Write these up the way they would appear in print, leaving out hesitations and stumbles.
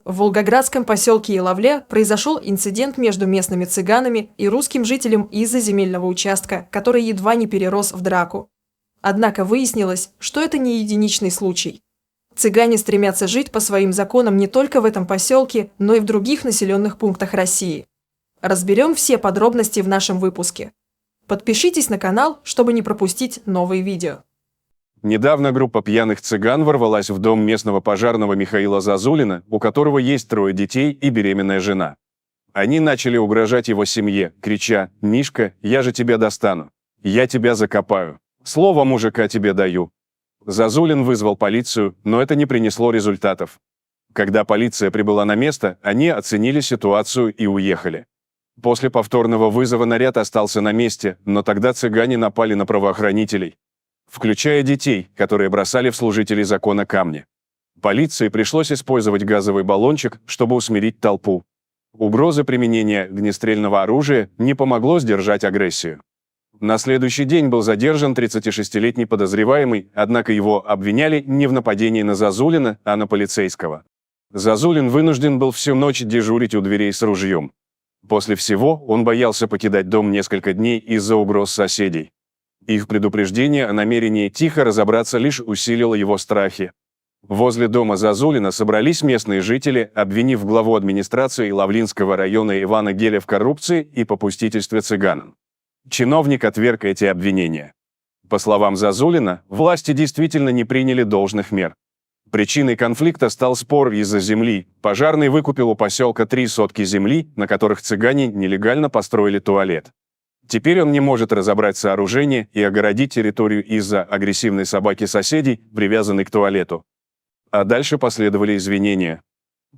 В волгоградском поселке Иловля произошел инцидент между местными цыганами и русским жителем из-за земельного участка, который едва не перерос в драку. Однако выяснилось, что это не единичный случай. Цыгане стремятся жить по своим законам не только в этом поселке, но и в других населенных пунктах России. Разберем все подробности в нашем выпуске. Подпишитесь на канал, чтобы не пропустить новые видео. Недавно группа пьяных цыган ворвалась в дом местного пожарного Михаила Зазулина, у которого есть 3 детей и беременная жена. Они начали угрожать его семье, крича: «Мишка, я же тебя достану! Я тебя закопаю! Слово мужика тебе даю!» Зазулин вызвал полицию, но это не принесло результатов. Когда полиция прибыла на место, они оценили ситуацию и уехали. После повторного вызова наряд остался на месте, но тогда цыгане напали на правоохранителей, включая детей, которые бросали в служителей закона камни. Полиции пришлось использовать газовый баллончик, чтобы усмирить толпу. Угрозы применения огнестрельного оружия не помогло сдержать агрессию. На следующий день был задержан 36-летний подозреваемый, однако его обвиняли не в нападении на Зазулина, а на полицейского. Зазулин вынужден был всю ночь дежурить у дверей с ружьем. После всего он боялся покидать дом несколько дней из-за угроз соседей. Их предупреждение о намерении тихо разобраться лишь усилило его страхи. Возле дома Зазулина собрались местные жители, обвинив главу администрации Лавлинского района Ивана Геля в коррупции и попустительстве цыганам. Чиновник отверг эти обвинения. По словам Зазулина, власти действительно не приняли должных мер. Причиной конфликта стал спор из-за земли. Пожарный выкупил у поселка 3 сотки земли, на которых цыгане нелегально построили туалет. Теперь он не может разобрать сооружение и огородить территорию из-за агрессивной собаки соседей, привязанной к туалету. А дальше последовали извинения.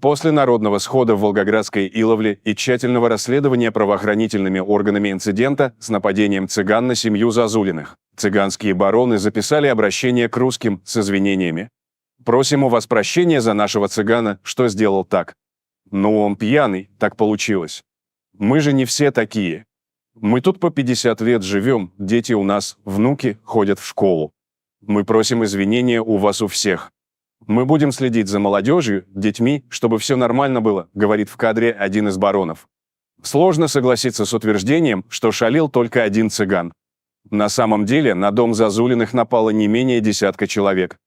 После народного схода в Волгоградской Иловле и тщательного расследования правоохранительными органами инцидента с нападением цыган на семью Зазулиных, цыганские бароны записали обращение к русским с извинениями. «Просим у вас прощения за нашего цыгана, что сделал так. Но он пьяный, так получилось. Мы же не все такие. Мы тут по 50 лет живем, дети у нас, внуки, ходят в школу. Мы просим извинения у вас у всех. Мы будем следить за молодежью, детьми, чтобы все нормально было», говорит в кадре один из баронов. Сложно согласиться с утверждением, что шалил только один цыган. На самом деле на дом Зазулиных напало не менее десятка человек.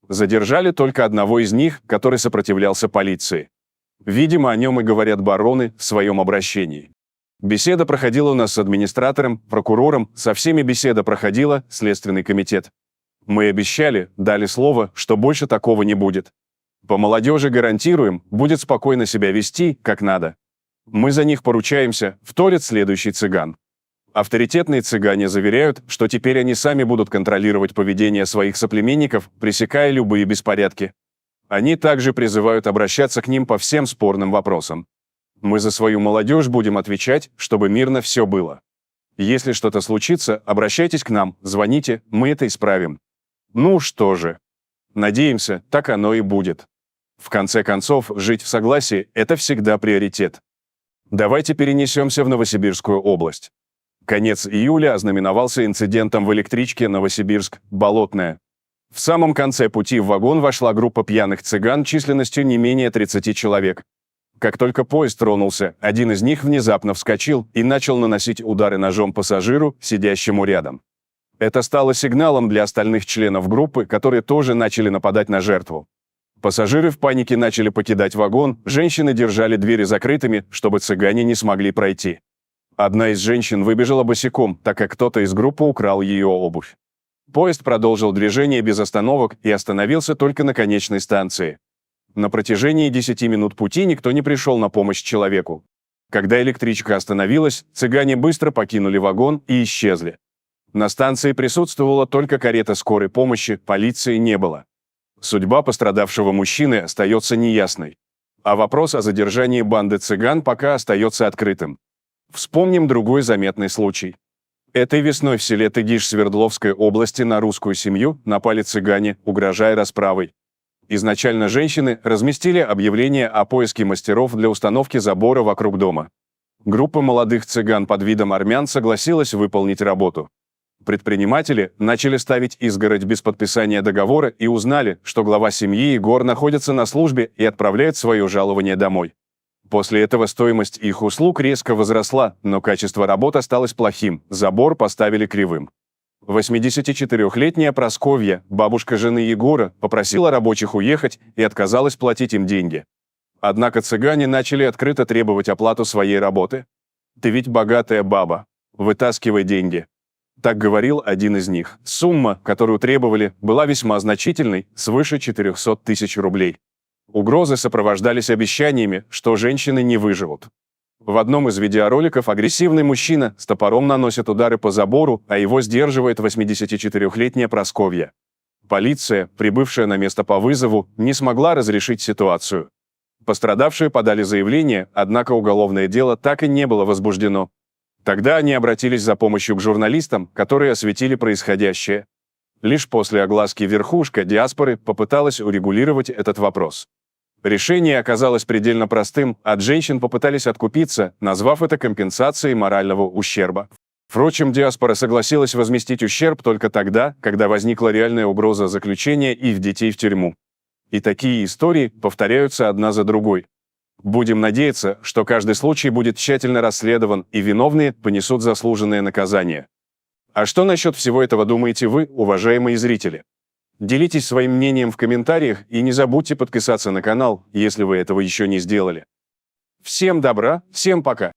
Задержали только одного из них, который сопротивлялся полиции. Видимо, о нем и говорят бароны в своем обращении. Беседа проходила у нас с администратором, прокурором, со всеми беседа проходила, Следственный комитет. Мы обещали, дали слово, что больше такого не будет. По молодежи гарантируем, будет спокойно себя вести, как надо. Мы за них поручаемся, вторит следующий цыган. Авторитетные цыгане заверяют, что теперь они сами будут контролировать поведение своих соплеменников, пресекая любые беспорядки. Они также призывают обращаться к ним по всем спорным вопросам. Мы за свою молодежь будем отвечать, чтобы мирно все было. Если что-то случится, обращайтесь к нам, звоните, мы это исправим. Ну что же. Надеемся, так оно и будет. В конце концов, жить в согласии – это всегда приоритет. Давайте перенесемся в Новосибирскую область. Конец июля ознаменовался инцидентом в электричке Новосибирск-Болотная. В самом конце пути в вагон вошла группа пьяных цыган численностью не менее 30 человек. Как только поезд тронулся, один из них внезапно вскочил и начал наносить удары ножом пассажиру, сидящему рядом. Это стало сигналом для остальных членов группы, которые тоже начали нападать на жертву. Пассажиры в панике начали покидать вагон, женщины держали двери закрытыми, чтобы цыгане не смогли пройти. Одна из женщин выбежала босиком, так как кто-то из группы украл ее обувь. Поезд продолжил движение без остановок и остановился только на конечной станции. На протяжении 10 минут пути никто не пришел на помощь человеку. Когда электричка остановилась, цыгане быстро покинули вагон и исчезли. На станции присутствовала только карета скорой помощи, полиции не было. Судьба пострадавшего мужчины остается неясной. А вопрос о задержании банды цыган пока остается открытым. Вспомним другой заметный случай. Этой весной в селе Тыгиш Свердловской области на русскую семью напали цыгане, угрожая расправой. Изначально женщины разместили объявление о поиске мастеров для установки забора вокруг дома. Группа молодых цыган под видом армян согласилась выполнить работу. Предприниматели начали ставить изгородь без подписания договора и узнали, что глава семьи Егор находится на службе и отправляет свое жалование домой. После этого стоимость их услуг резко возросла, но качество работ осталось плохим, забор поставили кривым. 84-летняя Прасковья, бабушка жены Егора, попросила рабочих уехать и отказалась платить им деньги. Однако цыгане начали открыто требовать оплату своей работы. «Ты ведь богатая баба. Вытаскивай деньги». Так говорил один из них. Сумма, которую требовали, была весьма значительной, свыше 400 тысяч рублей. Угрозы сопровождались обещаниями, что женщины не выживут. В одном из видеороликов агрессивный мужчина с топором наносит удары по забору, а его сдерживает 84-летняя Прасковья. Полиция, прибывшая на место по вызову, не смогла разрешить ситуацию. Пострадавшие подали заявление, однако уголовное дело так и не было возбуждено. Тогда они обратились за помощью к журналистам, которые осветили происходящее. Лишь после огласки верхушка диаспоры попыталась урегулировать этот вопрос. Решение оказалось предельно простым, от женщин попытались откупиться, назвав это компенсацией морального ущерба. Впрочем, диаспора согласилась возместить ущерб только тогда, когда возникла реальная угроза заключения их детей в тюрьму. И такие истории повторяются одна за другой. Будем надеяться, что каждый случай будет тщательно расследован и виновные понесут заслуженное наказание. А что насчет всего этого думаете вы, уважаемые зрители? Делитесь своим мнением в комментариях и не забудьте подписаться на канал, если вы этого еще не сделали. Всем добра, всем пока!